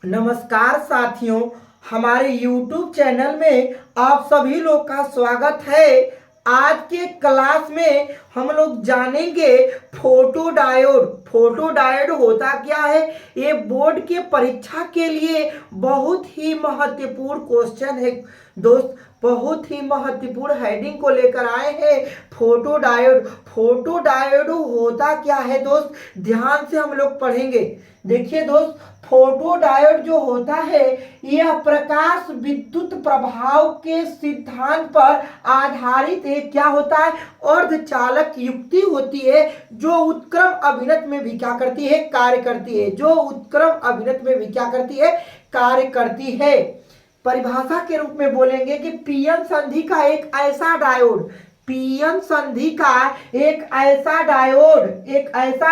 नमस्कार साथियों, हमारे YouTube चैनल में आप सभी लोग का स्वागत है। आज के क्लास में हम लोग जानेंगे फोटो डायोड। फोटो डायोड होता क्या है? ये बोर्ड के परीक्षा के लिए बहुत ही महत्वपूर्ण क्वेश्चन है दोस्त। बहुत ही महत्वपूर्ण हेडिंग को लेकर आए हैं फोटो डायोड। फोटो डायोड होता क्या है दोस्त? ध्यान से हम लोग पढ़ेंगे। देखिए दोस्त, फोटो डायोड जो होता है यह प्रकाश विद्युत प्रभाव के सिद्धांत पर आधारित एक क्या होता है, अर्धचालक युक्ति होती है जो उत्क्रम अभिनत में भी क्या करती है, कार्य करती है। जो उत्क्रम अभिनत में भी क्या करती है, कार्य करती है। परिभाषा के रूप में बोलेंगे कि पीएन संधि का एक ऐसा डायोड, पीएन संधि का एक ऐसा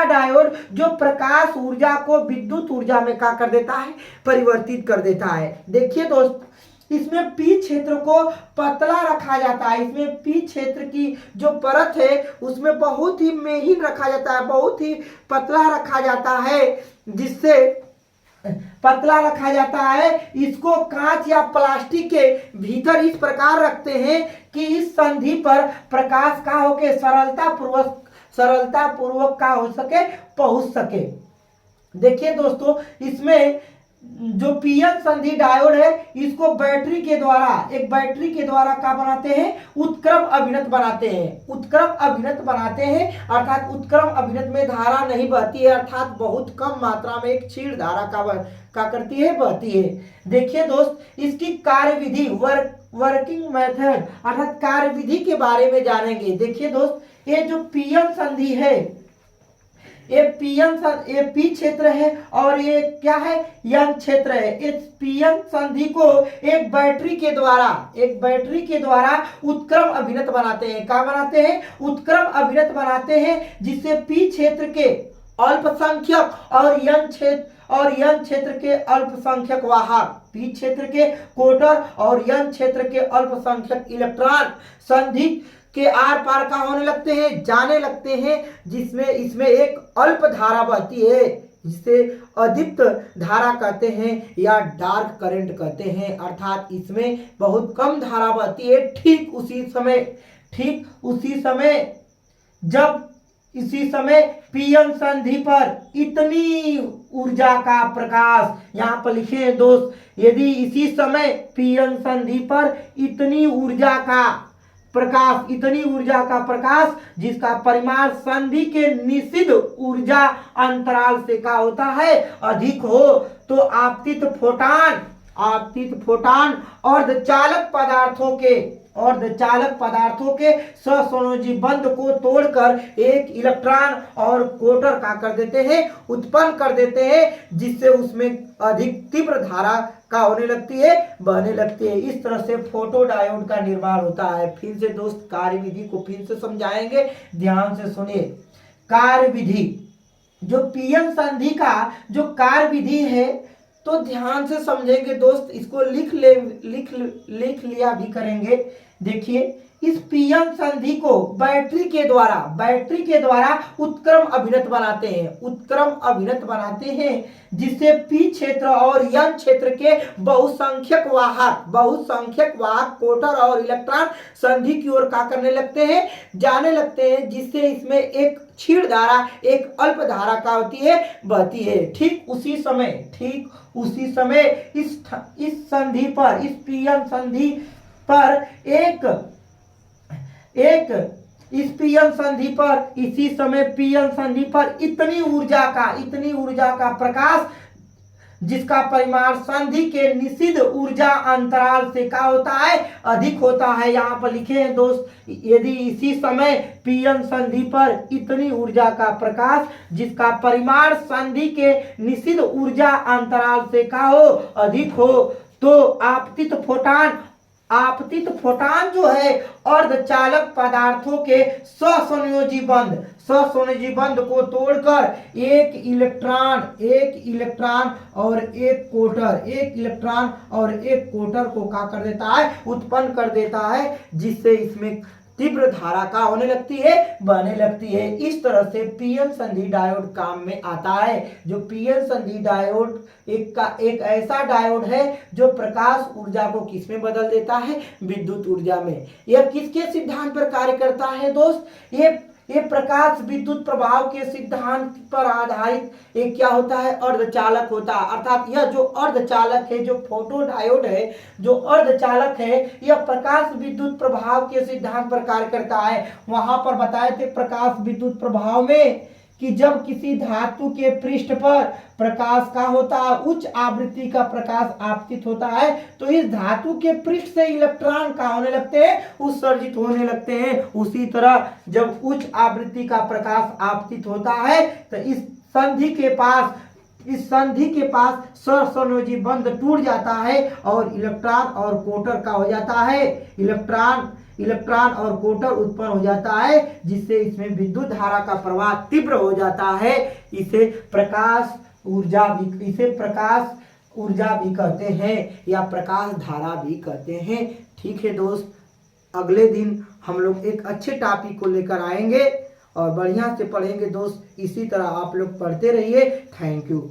डायोड जो प्रकाश ऊर्जा को विद्युत ऊर्जा में क्या कर देता है, परिवर्तित कर देता है। देखिए दोस्त, इसमें पी क्षेत्र को पतला रखा जाता है। इसमें पी क्षेत्र की जो परत है उसमें बहुत ही महीन रखा जाता है, बहुत ही पतला रखा जाता है। जिससे पतला रखा जाता है, इसको कांच या प्लास्टिक के भीतर इस प्रकार रखते हैं कि इस संधि पर प्रकाश का होके सरलता पूर्वक का हो सके, पहुंच सके। देखिए दोस्तों, इसमें जो पीएन संधि डायोड है इसको बैटरी के द्वारा क्या बनाते हैं, उत्क्रम अभिनत बनाते हैं। उत्क्रम अभिनत बनाते हैं अर्थात उत्क्रम अभिनत में धारा नहीं बहती है, अर्थात बहुत कम मात्रा में एक क्षीण धारा का करती है, बहती है। देखिए दोस्त, इसकी कार्यविधि वर्किंग मेथड अर्थात कार्यविधि के बारे में जानेंगे। देखिए दोस्त, ये जो पीएन संधि है, ये पी क्षेत्र है और ये क्या है, यन क्षेत्र है। इस पीएन संधि को एक बैटरी के द्वारा उत्क्रम अभिनत बनाते हैं। क्या बनाते हैं? उत्क्रम अभिनत बनाते हैं, जिससे पी क्षेत्र के अल्पसंख्यक और यन क्षेत्र के अल्पसंख्यक वाहक, पी क्षेत्र के कोटर और यन क्षेत्र के अल्पसंख्यक इलेक्ट्रॉन संधि के आर पार का होने लगते हैं, जाने लगते हैं, जिसमें इसमें एक अल्प धारा बहती है, जिसे अदीप्त धारा कहते हैं या डार्क करंट कहते हैं। अर्थात इसमें बहुत कम धारा बहती है। ठीक इसी समय पीएन संधि पर इतनी ऊर्जा का प्रकाश, यहाँ पर लिखे दोस्त, यदि इसी समय पीएन संधि पर इतनी ऊर्जा का प्रकाश जिसका परिमाण संधि के निषिद्ध ऊर्जा अंतराल से क्या होता है, अधिक हो, तो आपतित फोटान अर्धचालक पदार्थों के सहसंयोजी बंध को तोड़कर एक इलेक्ट्रॉन और कोटर का कर देते हैं, उत्पन्न कर देते हैं, जिससे उसमें अधिक तीव्र धारा का होने लगती है, बहने लगती है। इस तरह से फोटो डायोड का निर्माण होता है। फिर से दोस्त, कार्यविधि को फिर से समझाएंगे, ध्यान से सुनिए। कार्यविधि, जो पीएन संधि का जो कार्यविधि है, तो ध्यान से समझेंगे दोस्त, इसको लिख लिया भी करेंगे। देखिए, इस पीएन संधि को बैटरी के द्वारा उत्क्रम अभिनत बनाते हैं, जिससे पी क्षेत्र और यन क्षेत्र के बहुसंख्यक वाहक कोटर और इलेक्ट्रॉन संधि की ओर क्या करने लगते हैं, जाने लगते हैं, जिससे इसमें एक क्षीण धारा, एक अल्प धारा का होती है, बहती है। ठीक उसी समय इस संधि पर, इस पीएन संधि पर इसी समय पीएन संधि पर इतनी ऊर्जा का प्रकाश जिसका परिमाण संधि के निषिद्ध ऊर्जा अंतराल से क्या होता है, अधिक होता है। यहाँ पर लिखे हैं दोस्त, यदि इसी समय पीएन संधि पर इतनी ऊर्जा का प्रकाश जिसका परिमाण संधि के निषिद्ध ऊर्जा अंतराल से क्या हो, अधिक हो, तो आपतित फोटान जो है अर्धचालक पदार्थों के सहसंयोजी बंध को तोड़कर एक इलेक्ट्रॉन और एक कोटर को क्या कर देता है, उत्पन्न कर देता है, जिससे इसमें तीव्र धारा का होने लगती है, बहने लगती है। इस तरह से पीएन संधि डायोड काम में आता है। जो पीएन संधि डायोड एक ऐसा डायोड है जो प्रकाश ऊर्जा को किस में बदल देता है, विद्युत ऊर्जा में। यह किसके सिद्धांत पर कार्य करता है दोस्त, ये प्रकाश विद्युत प्रभाव के सिद्धांत पर आधारित एक क्या होता है, अर्धचालक होता है। अर्थात यह जो अर्धचालक है, जो फोटोडायोड है, जो अर्धचालक है, यह प्रकाश विद्युत प्रभाव के सिद्धांत पर कार्य करता है। वहां पर बताए थे प्रकाश विद्युत प्रभाव में कि जब किसी धातु के पृष्ठ पर प्रकाश का होता है, उच्च आवृत्ति का प्रकाश आपतित होता है, तो इस धातु के पृष्ठ से इलेक्ट्रॉन का होने लगते हैं, उत्सर्जित होने लगते हैं। उसी तरह जब उच्च आवृत्ति का प्रकाश आपतित होता है तो इस संधि के पास सहसंयोजी बंध टूट जाता है और इलेक्ट्रॉन और कोटर का हो जाता है, इलेक्ट्रॉन और कोटर उत्पन्न हो जाता है, जिससे इसमें विद्युत धारा का प्रवाह तीव्र हो जाता है। इसे प्रकाश ऊर्जा भी कहते हैं या प्रकाश धारा भी कहते हैं। ठीक है दोस्त, अगले दिन हम लोग एक अच्छे टॉपिक को लेकर आएंगे और बढ़िया से पढ़ेंगे दोस्त। इसी तरह आप लोग पढ़ते रहिए। Thank you.